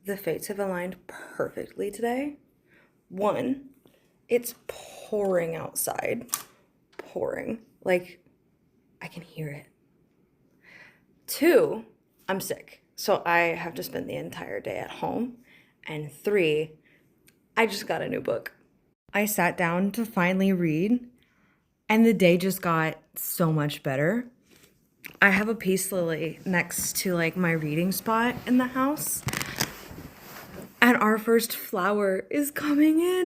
the fates have aligned perfectly today. One, it's pouring outside. Pouring. Like, I can hear it. Two, I'm sick. So I have to spend the entire day at home. And three, I just got a new book. I sat down to finally read, and the day just got so much better. I have a peace lily next to like my reading spot in the house. And our first flower is coming in.